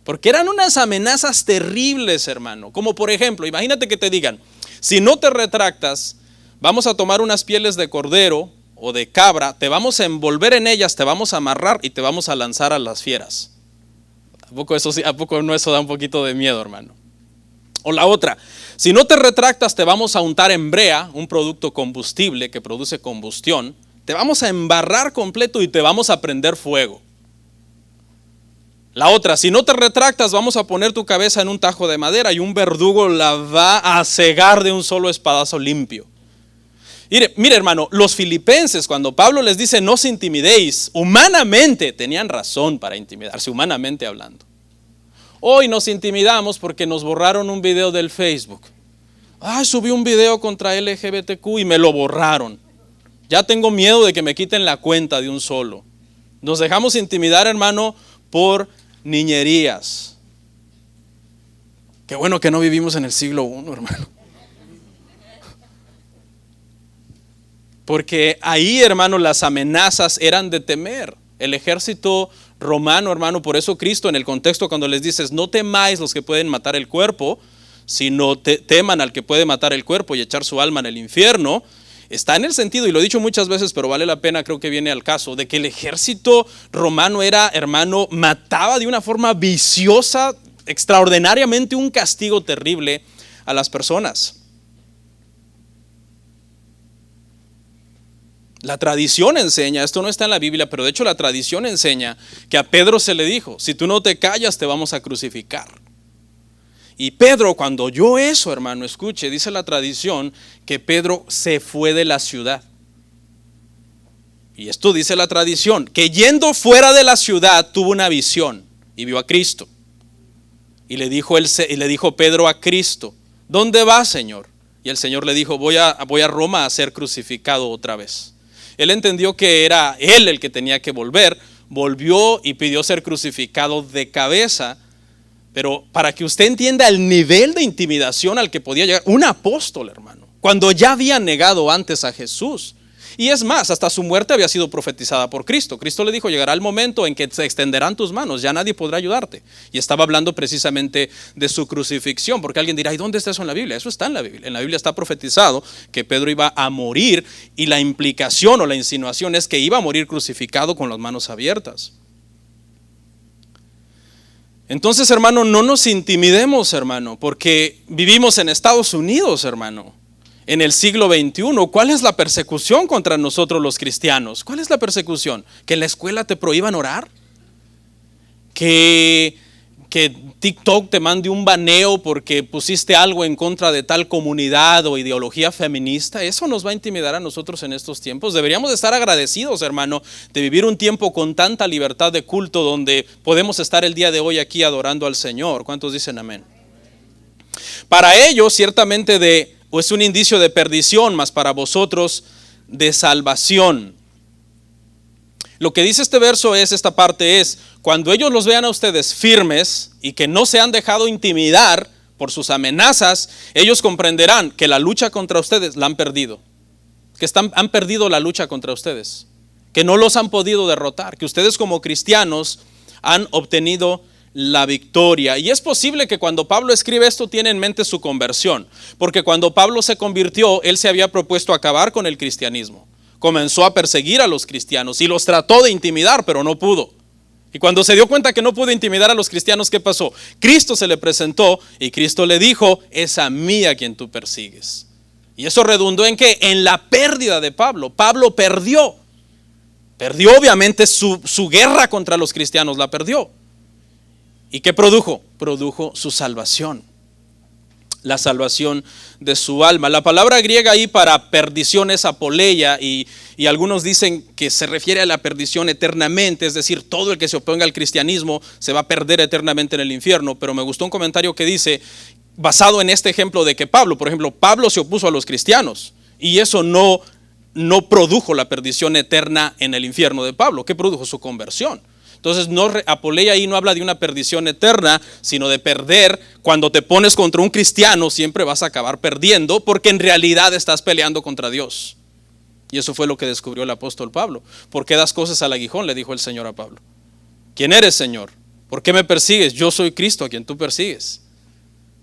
Speaker 2: Porque eran unas amenazas terribles, hermano. Como por ejemplo, imagínate que te digan, si no te retractas, vamos a tomar unas pieles de cordero o de cabra, te vamos a envolver en ellas, te vamos a amarrar y te vamos a lanzar a las fieras. ¿A poco no eso da un poquito de miedo, hermano? O la otra, si no te retractas, te vamos a untar en brea, un producto combustible que produce combustión, te vamos a embarrar completo y te vamos a prender fuego. La otra, si no te retractas, vamos a poner tu cabeza en un tajo de madera y un verdugo la va a cegar de un solo espadazo limpio. Mire, hermano, los filipenses, cuando Pablo les dice no os intimidéis, humanamente tenían razón para intimidarse, humanamente hablando. Hoy nos intimidamos porque nos borraron un video del Facebook. Subí un video contra LGBTQ y me lo borraron. Ya tengo miedo de que me quiten la cuenta de un solo. Nos dejamos intimidar, hermano, por niñerías. Qué bueno que no vivimos en el siglo I, hermano. Porque ahí, hermano, las amenazas eran de temer. El ejército romano, hermano, por eso Cristo en el contexto cuando les dices, no temáis los que pueden matar el cuerpo, sino teman al que puede matar el cuerpo y echar su alma en el infierno, está en el sentido, y lo he dicho muchas veces, pero vale la pena, creo que viene al caso, de que el ejército romano era, hermano, mataba de una forma viciosa, extraordinariamente un castigo terrible a las personas. La tradición enseña, esto no está en la Biblia, pero de hecho la tradición enseña que a Pedro se le dijo, si tú no te callas te vamos a crucificar. Y Pedro, cuando oyó eso, hermano, escuche, dice la tradición que Pedro se fue de la ciudad. Y esto dice la tradición, que yendo fuera de la ciudad tuvo una visión y vio a Cristo. Y le dijo Pedro a Cristo, ¿Dónde va, Señor? Y el Señor le dijo, voy a Roma a ser crucificado otra vez. Él entendió que era él el que tenía que volver, volvió y pidió ser crucificado de cabeza. Pero para que usted entienda el nivel de intimidación al que podía llegar un apóstol, hermano, cuando ya había negado antes a Jesús. Y es más, hasta su muerte había sido profetizada por Cristo. Cristo le dijo, llegará el momento en que se extenderán tus manos, ya nadie podrá ayudarte. Y estaba hablando precisamente de su crucifixión, porque alguien dirá, ¿y dónde está eso en la Biblia? Eso está en la Biblia. En la Biblia está profetizado que Pedro iba a morir, y la implicación o la insinuación es que iba a morir crucificado con las manos abiertas. Entonces, hermano, no nos intimidemos, hermano, porque vivimos en Estados Unidos, hermano. En el siglo XXI, ¿cuál es la persecución contra nosotros los cristianos? ¿Cuál es la persecución? ¿Que en la escuela te prohíban orar? ¿Que TikTok te mande un baneo porque pusiste algo en contra de tal comunidad o ideología feminista? Eso nos va a intimidar a nosotros en estos tiempos. Deberíamos estar agradecidos, hermano, de vivir un tiempo con tanta libertad de culto donde podemos estar el día de hoy aquí adorando al Señor. ¿Cuántos dicen amén? Para ellos, ciertamente es un indicio de perdición, mas para vosotros de salvación. Lo que dice este verso esta parte es, cuando ellos los vean a ustedes firmes y que no se han dejado intimidar por sus amenazas, ellos comprenderán que la lucha contra ustedes la han perdido, que han perdido la lucha contra ustedes, que no los han podido derrotar, que ustedes como cristianos han obtenido la victoria. Y es posible que cuando Pablo escribe esto tiene en mente su conversión, porque cuando Pablo se convirtió, él se había propuesto acabar con el cristianismo. Comenzó a perseguir a los cristianos y los trató de intimidar, pero no pudo. Y cuando se dio cuenta que no pudo intimidar a los cristianos, ¿qué pasó? Cristo se le presentó y Cristo le dijo, es a mí a quien tú persigues. Y eso redundó en ¿qué? En la pérdida de Pablo. Pablo perdió obviamente su guerra contra los cristianos, la perdió. ¿Y qué produjo? Produjo su salvación, la salvación de su alma. La palabra griega ahí para perdición es apoleia, y algunos dicen que se refiere a la perdición eternamente, es decir, todo el que se oponga al cristianismo se va a perder eternamente en el infierno. Pero me gustó un comentario que dice, basado en este ejemplo de que Pablo, por ejemplo, Pablo se opuso a los cristianos y eso no produjo la perdición eterna en el infierno de Pablo. ¿Qué produjo? Su conversión. Entonces, apoleia ahí no habla de una perdición eterna, sino de perder. Cuando te pones contra un cristiano, siempre vas a acabar perdiendo, porque en realidad estás peleando contra Dios. Y eso fue lo que descubrió el apóstol Pablo. ¿Por qué das cosas al aguijón?, le dijo el Señor a Pablo. ¿Quién eres, Señor? ¿Por qué me persigues? Yo soy Cristo a quien tú persigues.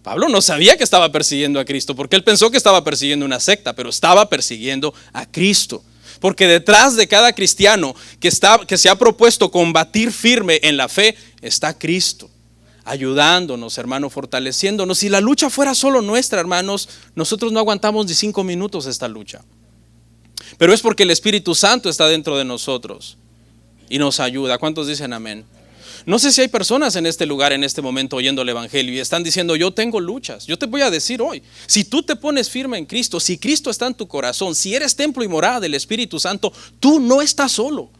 Speaker 2: Pablo no sabía que estaba persiguiendo a Cristo, porque él pensó que estaba persiguiendo una secta, pero estaba persiguiendo a Cristo. Porque detrás de cada cristiano que se ha propuesto combatir firme en la fe, está Cristo, ayudándonos, hermano, fortaleciéndonos. Si la lucha fuera solo nuestra, hermanos, nosotros no aguantamos ni 5 minutos esta lucha. Pero es porque el Espíritu Santo está dentro de nosotros y nos ayuda. ¿Cuántos dicen amén? No sé si hay personas en este lugar, en este momento, oyendo el evangelio y están diciendo, yo tengo luchas. Yo te voy a decir hoy, si tú te pones firme en Cristo, si Cristo está en tu corazón, si eres templo y morada del Espíritu Santo, tú no estás solo.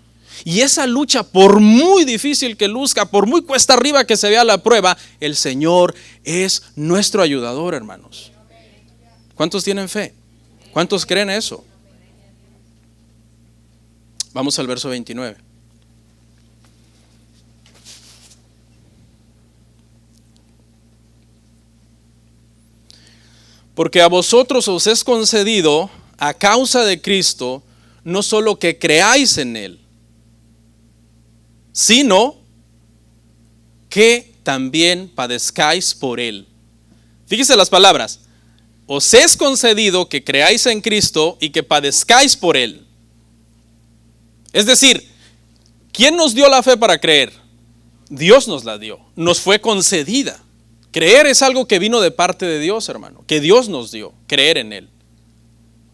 Speaker 2: Y esa lucha, por muy difícil que luzca, por muy cuesta arriba que se vea la prueba, el Señor es nuestro ayudador, hermanos. ¿Cuántos tienen fe? ¿Cuántos creen eso? Vamos al verso 29. Porque a vosotros os es concedido, a causa de Cristo, no solo que creáis en Él, sino que también padezcáis por Él. Fíjese las palabras. Os es concedido que creáis en Cristo y que padezcáis por Él. Es decir, ¿quién nos dio la fe para creer? Dios nos la dio, nos fue concedida. Creer es algo que vino de parte de Dios, hermano, que Dios nos dio, creer en Él.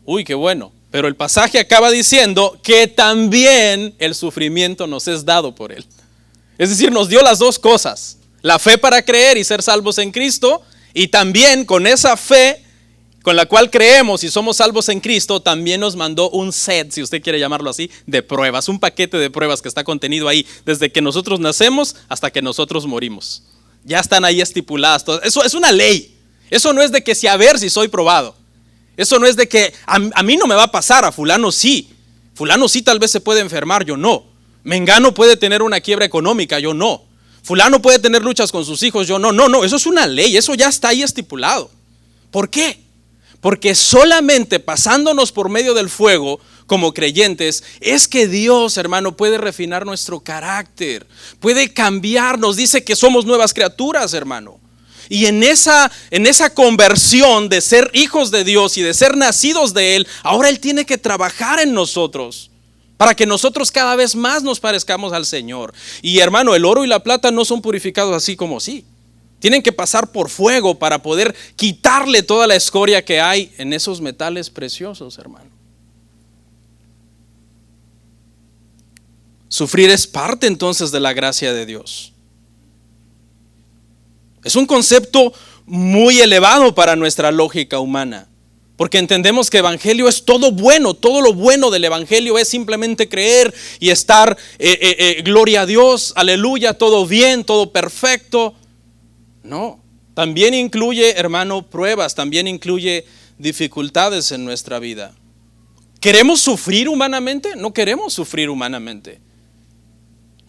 Speaker 2: Uy, qué bueno. Pero el pasaje acaba diciendo que también el sufrimiento nos es dado por Él. Es decir, nos dio las dos cosas. La fe para creer y ser salvos en Cristo, y también con esa fe con la cual creemos y somos salvos en Cristo, también nos mandó un set, si usted quiere llamarlo así, de pruebas, un paquete de pruebas que está contenido ahí, desde que nosotros nacemos hasta que nosotros morimos. Ya están ahí estipuladas todas. Eso es una ley. Eso no es de que si a ver si soy probado. Eso no es de que a mí no me va a pasar, a fulano sí. Fulano sí tal vez se puede enfermar, yo no. Mengano puede tener una quiebra económica, yo no. Fulano puede tener luchas con sus hijos, yo no. No, eso es una ley, eso ya está ahí estipulado. ¿Por qué? Porque solamente pasándonos por medio del fuego como creyentes es que Dios, hermano, puede refinar nuestro carácter, puede cambiarnos. Dice que somos nuevas criaturas, hermano. Y en esa conversión de ser hijos de Dios y de ser nacidos de Él, ahora Él tiene que trabajar en nosotros para que nosotros cada vez más nos parezcamos al Señor. Y hermano, el oro y la plata no son purificados así como sí. Tienen que pasar por fuego para poder quitarle toda la escoria que hay en esos metales preciosos, hermano. Sufrir es parte entonces de la gracia de Dios. Es un concepto muy elevado para nuestra lógica humana, porque entendemos que evangelio es todo bueno, todo lo bueno del evangelio es simplemente creer y estar, gloria a Dios, aleluya, todo bien, todo perfecto. No, también incluye, hermano, pruebas, también incluye dificultades en nuestra vida. ¿Queremos sufrir humanamente? No queremos sufrir humanamente.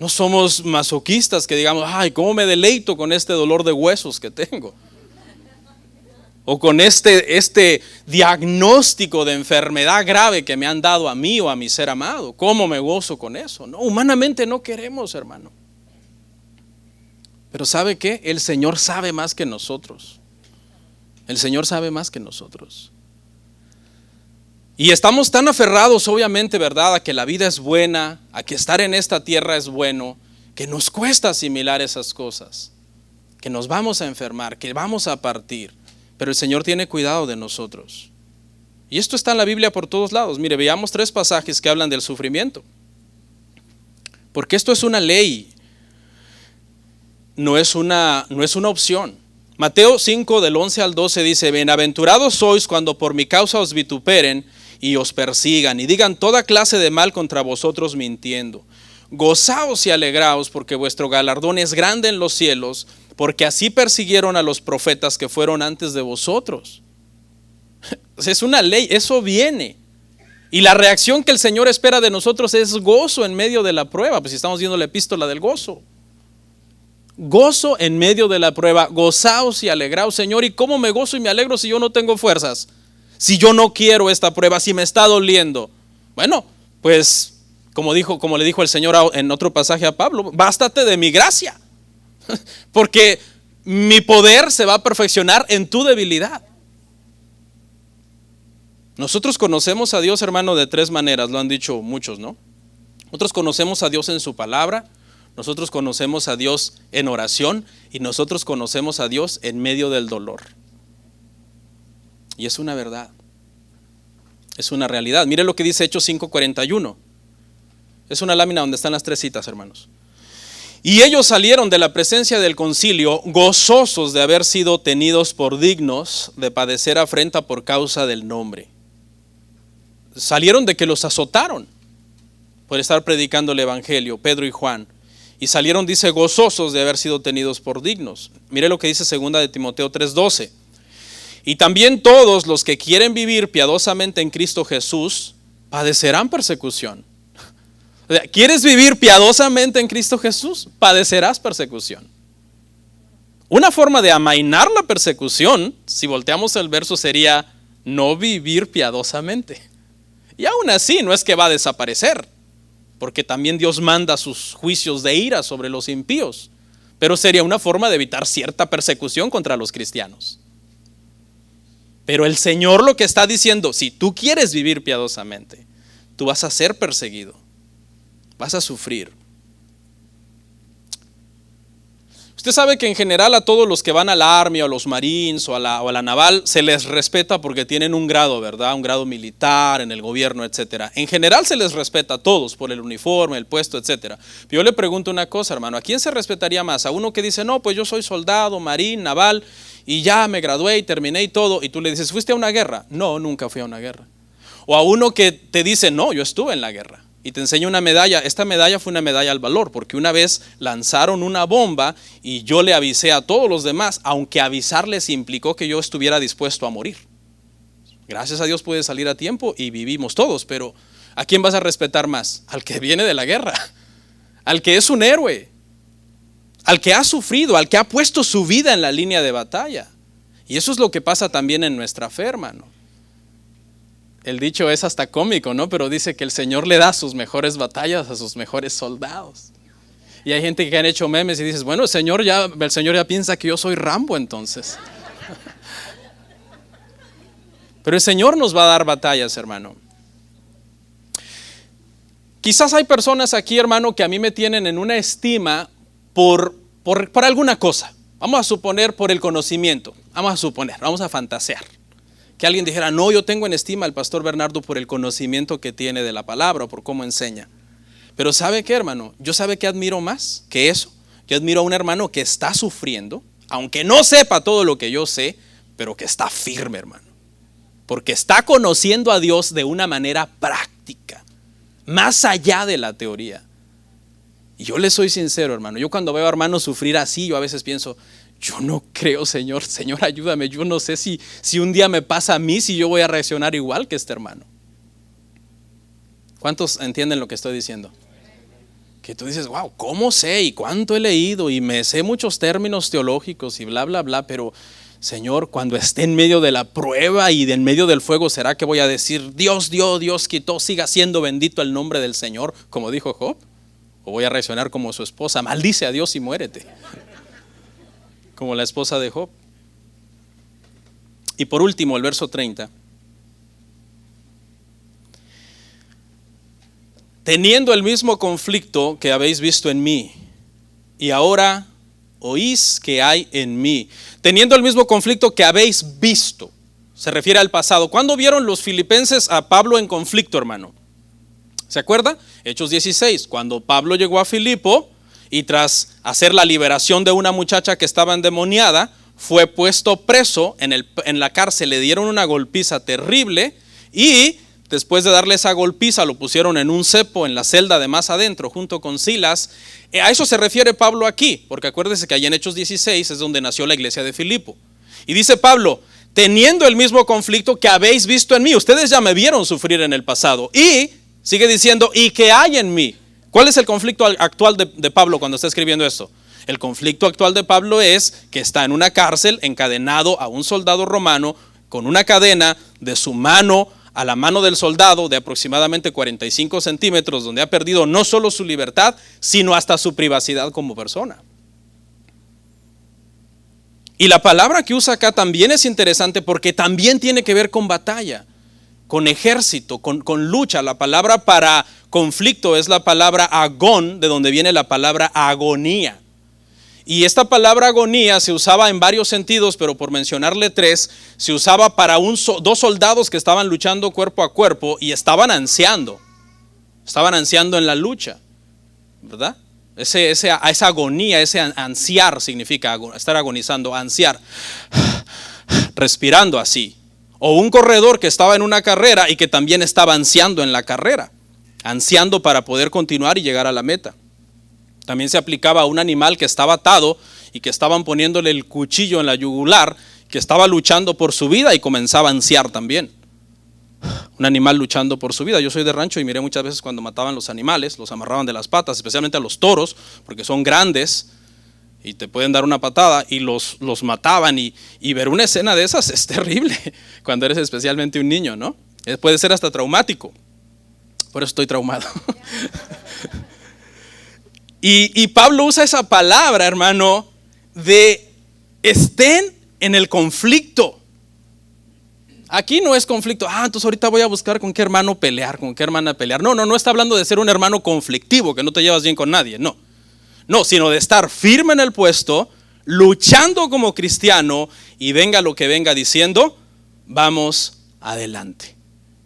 Speaker 2: No somos masoquistas que digamos, ay, cómo me deleito con este dolor de huesos que tengo. O con este diagnóstico de enfermedad grave que me han dado a mí o a mi ser amado. ¿Cómo me gozo con eso? No, humanamente no queremos, hermano. Pero ¿sabe qué? El Señor sabe más que nosotros. El Señor sabe más que nosotros. Y estamos tan aferrados, obviamente, ¿verdad?, a que la vida es buena, a que estar en esta tierra es bueno, que nos cuesta asimilar esas cosas, que nos vamos a enfermar, que vamos a partir. Pero el Señor tiene cuidado de nosotros. Y esto está en la Biblia por todos lados. Mire, veamos 3 pasajes que hablan del sufrimiento. Porque esto es una ley, no es una opción. Mateo 5 del 11 al 12 dice, bienaventurados sois cuando por mi causa os vituperen y os persigan y digan toda clase de mal contra vosotros mintiendo. Gozaos y alegraos porque vuestro galardón es grande en los cielos, porque así persiguieron a los profetas que fueron antes de vosotros. Es una ley, eso viene. Y la reacción que el Señor espera de nosotros es gozo en medio de la prueba. Pues si estamos viendo la epístola del gozo. Gozo en medio de la prueba, gozaos y alegraos, Señor. ¿Y cómo me gozo y me alegro si yo no tengo fuerzas? Si yo no quiero esta prueba, si me está doliendo. Bueno, pues como le dijo el Señor en otro pasaje a Pablo, bástate de mi gracia, porque mi poder se va a perfeccionar en tu debilidad. Nosotros conocemos a Dios, hermano, de 3 maneras, lo han dicho muchos, ¿no? Nosotros conocemos a Dios en su palabra, nosotros conocemos a Dios en oración y nosotros conocemos a Dios en medio del dolor. Y es una verdad, es una realidad. Mire lo que dice Hechos 5:41. Es una lámina donde están las 3 citas, hermanos. Y ellos salieron de la presencia del concilio gozosos de haber sido tenidos por dignos de padecer afrenta por causa del nombre. Salieron de que los azotaron por estar predicando el evangelio, Pedro y Juan. Y salieron, dice, gozosos de haber sido tenidos por dignos. Mire lo que dice 2 de Timoteo 3:12. Y también todos los que quieren vivir piadosamente en Cristo Jesús padecerán persecución. ¿Quieres vivir piadosamente en Cristo Jesús? Padecerás persecución. Una forma de amainar la persecución, si volteamos el verso, sería no vivir piadosamente. Y aún así no es que va a desaparecer, porque también Dios manda sus juicios de ira sobre los impíos, pero sería una forma de evitar cierta persecución contra los cristianos. Pero el Señor lo que está diciendo, si tú quieres vivir piadosamente, tú vas a ser perseguido, vas a sufrir. Usted sabe que en general a todos los que van a la Army o a los Marines o a la Naval se les respeta porque tienen un grado, ¿verdad? Un grado militar en el gobierno, etcétera. En general se les respeta a todos por el uniforme, el puesto, etcétera. Yo le pregunto una cosa, hermano, ¿a quién se respetaría más? ¿A uno que dice, no, pues yo soy soldado, marín, naval y ya me gradué y terminé y todo? Y tú le dices, ¿fuiste a una guerra? No, nunca fui a una guerra. O a uno que te dice, no, yo estuve en la guerra. y te enseña una medalla. Esta medalla fue una medalla al valor, porque una vez lanzaron una bomba y yo le avisé a todos los demás, aunque avisarles implicó que yo estuviera dispuesto a morir. Gracias a Dios pude salir a tiempo y vivimos todos, pero ¿a quién vas a respetar más? Al que viene de la guerra, al que es un héroe, al que ha sufrido, al que ha puesto su vida en la línea de batalla. Y eso es lo que pasa también en nuestra fe, hermano. El dicho es hasta cómico, ¿no? Pero dice que el Señor le da sus mejores batallas a sus mejores soldados. Y hay gente que han hecho memes y dices, bueno, el Señor ya piensa que yo soy Rambo entonces. Pero el Señor nos va a dar batallas, hermano. Quizás hay personas aquí, hermano, que a mí me tienen en una estima por alguna cosa. Vamos a suponer por el conocimiento. Vamos a fantasear. Que alguien dijera, no, yo tengo en estima al pastor Bernardo por el conocimiento que tiene de la palabra o por cómo enseña. Pero ¿sabe qué, hermano? Yo sabe que admiro más que eso. Yo admiro a un hermano que está sufriendo, aunque no sepa todo lo que yo sé, pero que está firme, hermano. Porque está conociendo a Dios de una manera práctica, más allá de la teoría. Y yo le soy sincero, hermano. Yo cuando veo a hermanos sufrir así, yo a veces pienso, yo no creo, Señor, ayúdame. Yo no sé si un día me pasa a mí, si yo voy a reaccionar igual que este hermano. ¿Cuántos entienden lo que estoy diciendo? Que tú dices, wow, ¿cómo sé? Y cuánto he leído y me sé muchos términos teológicos y bla, bla, bla. Pero, Señor, cuando esté en medio de la prueba y en medio del fuego, ¿será que voy a decir, Dios dio, Dios quitó, siga siendo bendito el nombre del Señor, como dijo Job? ¿O voy a reaccionar como su esposa, maldice a Dios y muérete? Como la esposa de Job. Y por último, el verso 30. Teniendo el mismo conflicto que habéis visto en mí, y ahora oís que hay en mí. Teniendo el mismo conflicto que habéis visto. Se refiere al pasado. ¿Cuándo vieron los filipenses a Pablo en conflicto, hermano? ¿Se acuerda? Hechos 16, cuando Pablo llegó a Filipo y tras hacer la liberación de una muchacha que estaba endemoniada, fue puesto preso en la cárcel, le dieron una golpiza terrible y después de darle esa golpiza lo pusieron en un cepo en la celda de más adentro junto con Silas. A eso se refiere Pablo aquí, porque acuérdese que allí en Hechos 16 es donde nació la iglesia de Filipo. Y dice Pablo, teniendo el mismo conflicto que habéis visto en mí, ustedes ya me vieron sufrir en el pasado. Y sigue diciendo, y que hay en mí. ¿Cuál es el conflicto actual de Pablo cuando está escribiendo esto? El conflicto actual de Pablo es que está en una cárcel encadenado a un soldado romano con una cadena de su mano a la mano del soldado de aproximadamente 45 centímetros, donde ha perdido no solo su libertad, sino hasta su privacidad como persona. Y la palabra que usa acá también es interesante porque también tiene que ver con batalla, con ejército, con lucha. La palabra para conflicto es la palabra agón, de donde viene la palabra agonía. Y esta palabra agonía se usaba en varios sentidos, pero por mencionarle tres, se usaba para dos soldados que estaban luchando cuerpo a cuerpo y estaban ansiando en la lucha, ¿verdad? Esa agonía, ese ansiar significa estar agonizando, ansiar, respirando así. O un corredor que estaba en una carrera y que también estaba ansiando en la carrera, ansiando para poder continuar y llegar a la meta. También se aplicaba a un animal que estaba atado y que estaban poniéndole el cuchillo en la yugular, que estaba luchando por su vida y comenzaba a ansiar también. Un animal luchando por su vida. Yo soy de rancho y miré muchas veces cuando mataban los animales, los amarraban de las patas, especialmente a los toros, porque son grandes y te pueden dar una patada, y los mataban, y ver una escena de esas es terrible cuando eres especialmente un niño, ¿no? Puede ser hasta traumático. Por eso estoy traumado. Y Pablo usa esa palabra, hermano, de estén en el conflicto. Aquí no es conflicto, entonces ahorita voy a buscar con qué hermano pelear, con qué hermana pelear. No está hablando de ser un hermano conflictivo, que no te llevas bien con nadie, no, sino de estar firme en el puesto, luchando como cristiano, y venga lo que venga diciendo, vamos adelante.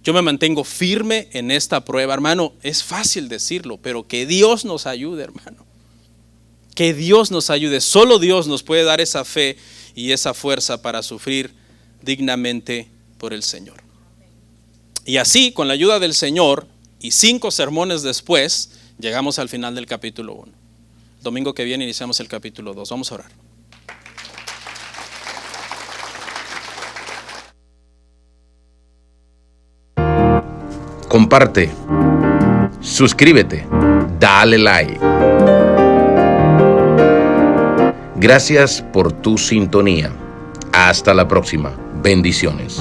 Speaker 2: Yo me mantengo firme en esta prueba, hermano. Es fácil decirlo, pero que Dios nos ayude, hermano. Que Dios nos ayude. Solo Dios nos puede dar esa fe y esa fuerza para sufrir dignamente por el Señor. Y así, con la ayuda del Señor Y 5 sermones después, llegamos al final del capítulo 1. Domingo que viene iniciamos el capítulo 2. Vamos a orar.
Speaker 1: Comparte, suscríbete, dale like. Gracias por tu sintonía. Hasta la próxima. Bendiciones.